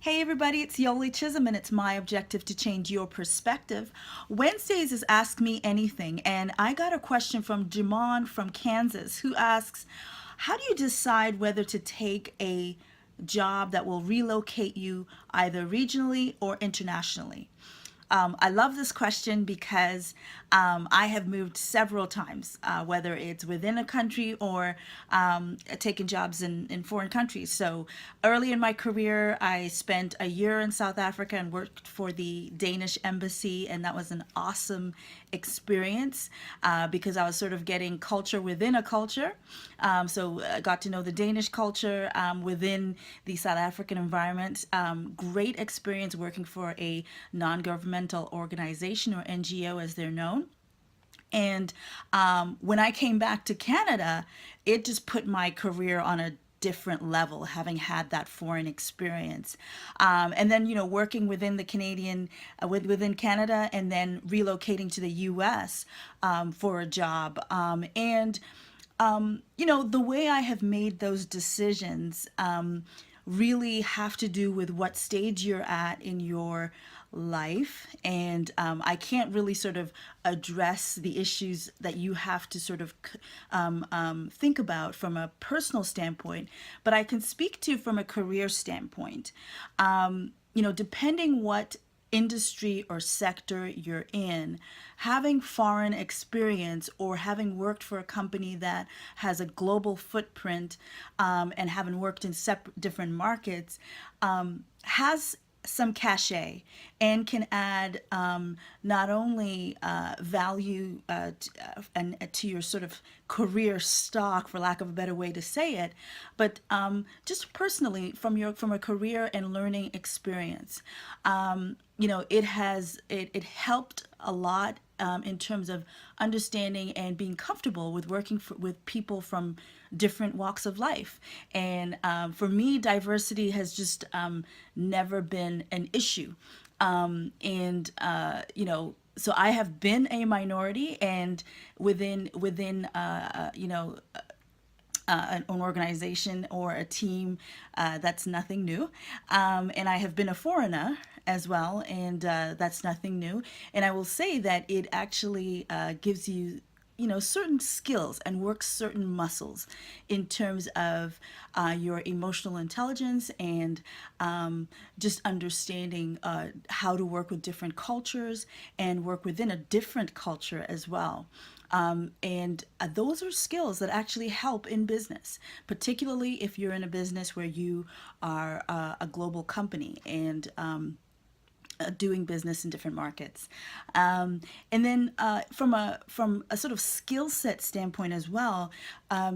Hey everybody, it's Yoli Chisholm, and it's my objective to change your perspective. Wednesdays is Ask Me Anything, and I got a question from Jamon from Kansas who asks, how do you decide whether to take a job that will relocate you either regionally or internationally? I love this question because I have moved several times, whether it's within a country or taking jobs in foreign countries. So early in my career, I spent a year in South Africa and worked for the Danish embassy, and that was an awesome experience because I was sort of getting culture within a culture. So I got to know the Danish culture within the South African environment. Great experience working for a non-governmental organization, or NGO as they're known. And when I came back to Canada, it just put my career on a different level, having had that foreign experience. And then, working within the Canadian, within Canada, and then relocating to the US for a job. The way I have made those decisions really have to do with what stage you're at in your life. And I can't really sort of address the issues that you have to sort of think about from a personal standpoint, but I can speak to from a career standpoint. Depending what industry or sector you're in, having foreign experience or having worked for a company that has a global footprint and having worked in separate different markets has some cachet and can add not only value and to your sort of career stock, for lack of a better way to say it, but just personally from a career and learning experience. It helped a lot in terms of understanding and being comfortable with working with people from different walks of life. And for me, diversity has just never been an issue. So I have been a minority, and within an organization or a team, that's nothing new. And I have been a foreigner as well, and that's nothing new. And I will say that it actually gives you certain skills and works certain muscles in terms of your emotional intelligence and just understanding how to work with different cultures and work within a different culture as well. And those are skills that actually help in business, particularly if you're in a business where you are a global company and doing business in different markets. And then from a sort of skill set standpoint as well,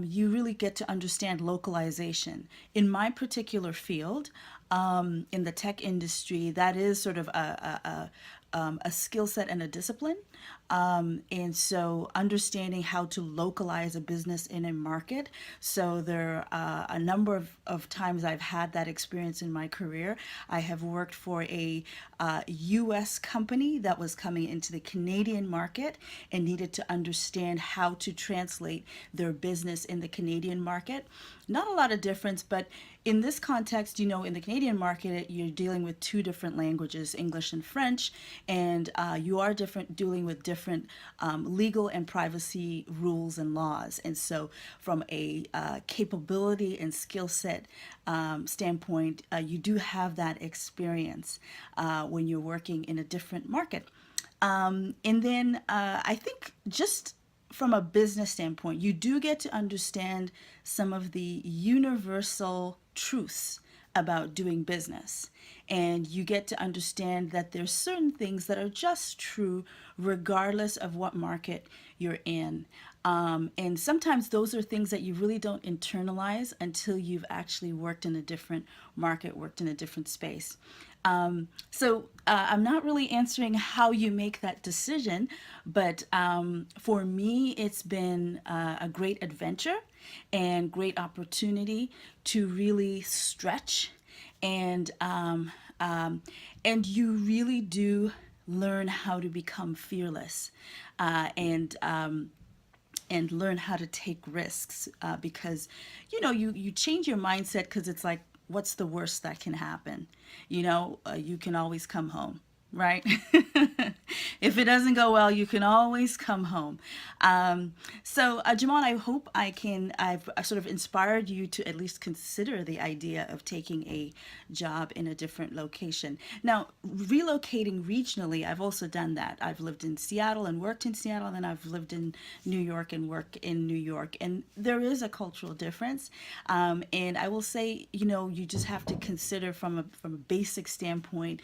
you really get to understand localization. In my particular field, in the tech industry, that is sort of a skill set and a discipline. And so understanding how to localize a business in a market. So there are a number of times I've had that experience in my career. I have worked for a US company that was coming into the Canadian market and needed to understand how to translate their business in the Canadian market. Not a lot of difference, but in this context, in the Canadian market, you're dealing with two different languages, English and French, and you are dealing with different legal and privacy rules and laws. And so, from a capability and skill set standpoint, you do have that experience when you're working in a different market. And then I think just from a business standpoint, you do get to understand some of the universal truths about doing business. And you get to understand that there's certain things that are just true regardless of what market you're in. And sometimes those are things that you really don't internalize until you've actually worked in a different market, worked in a different space. So I'm not really answering how you make that decision, but for me, it's been a great adventure and great opportunity to really stretch and you really do learn how to become fearless and learn how to take risks because you change your mindset because it's like what's the worst that can happen? You can always come home, right? If it doesn't go well, you can always come home. Jamal, I hope I've sort of inspired you to at least consider the idea of taking a job in a different location. Now, relocating regionally, I've also done that. I've lived in Seattle and worked in Seattle, and then I've lived in New York and worked in New York. And there is a cultural difference. And I will say, you just have to consider from a basic standpoint,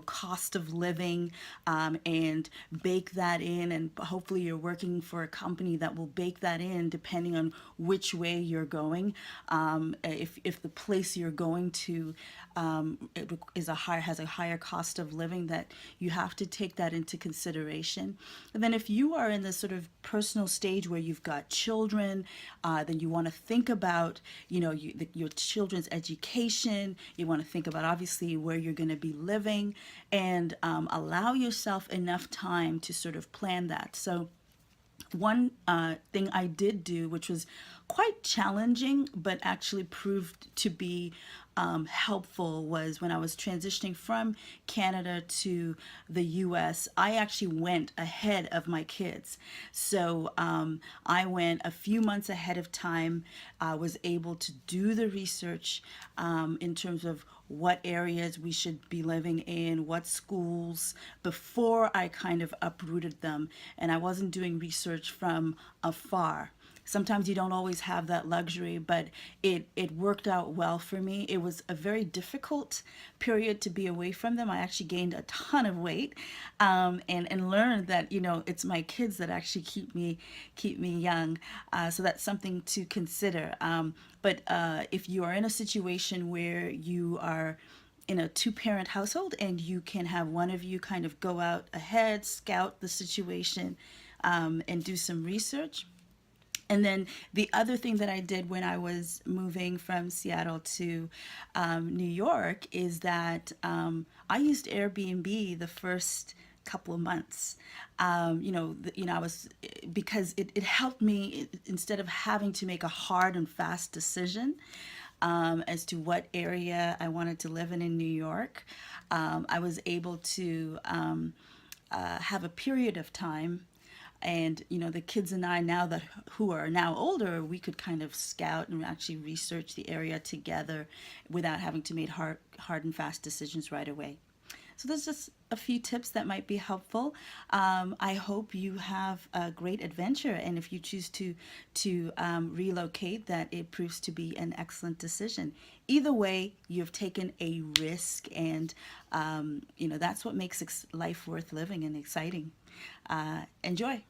cost of living, and bake that in. And hopefully you're working for a company that will bake that in depending on which way you're going. If the place you're going to has a higher cost of living, that you have to take that into consideration. And then if you are in this sort of personal stage where you've got children, then you want to think about, your children's education. You want to think about obviously where you're going to be living, and allow yourself enough time to sort of plan that. So one thing I did do, which was quite challenging, but actually proved to be helpful, was when I was transitioning from Canada to the US, I actually went ahead of my kids. So I went a few months ahead of time. I was able to do the research in terms of what areas we should be living in, what schools, before I kind of uprooted them. And I wasn't doing research from afar. Sometimes you don't always have that luxury, but it worked out well for me. It was a very difficult period to be away from them. I actually gained a ton of weight, and learned that it's my kids that actually keep me young. So that's something to consider. But if you are in a situation where you are in a two-parent household and you can have one of you kind of go out ahead, scout the situation, and do some research. And then the other thing that I did when I was moving from Seattle to New York is that I used Airbnb the first couple of months. I was, because it helped me, instead of having to make a hard and fast decision as to what area I wanted to live in New York. I was able to have a period of time, and the kids and I, now that who are now older, we could kind of scout and actually research the area together without having to make hard and fast decisions right away. So there's just a few tips that might be helpful. I hope you have a great adventure, and if you choose to relocate, that it proves to be an excellent decision. Either way, you've taken a risk, and that's what makes life worth living and exciting. Enjoy.